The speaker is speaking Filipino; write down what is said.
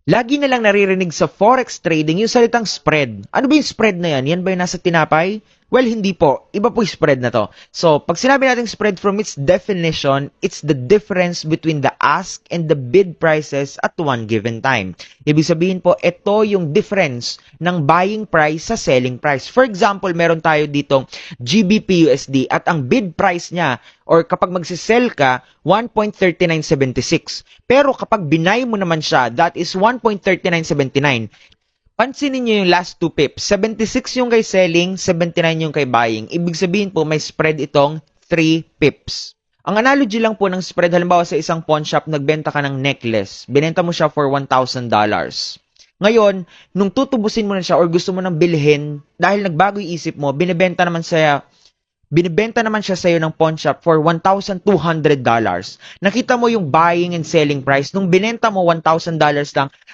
Lagi na lang naririnig sa forex trading yung salitang spread. Ano ba yung spread na yan? Yan ba yung nasa tinapay? Well, hindi po. Iba po yung spread na to. So, pag sinabi natin spread from its definition, it's the difference between the ask and the bid prices at one given time. Ibig sabihin po, ito yung difference ng buying price sa selling price. For example, meron tayo ditong GBP USD at ang bid price niya or kapag magsisell ka, 1.3976. Pero kapag binay mo naman siya, that is 1.3979. Pansinin niyo yung last 2 pips. 76 yung kay selling, 79 yung kay buying. Ibig sabihin po, may spread itong 3 pips. Ang analogy lang po ng spread, halimbawa sa isang pawn shop, nagbenta ka ng necklace. Binenta mo siya for $1,000. Ngayon, nung tutubusin mo na siya or gusto mo nang bilhin, dahil nagbago yung isip mo, binibenta naman siya sa'yo ng pawn shop for $1,200. Nakita mo yung buying and selling price. Nung binenta mo $1,000 lang,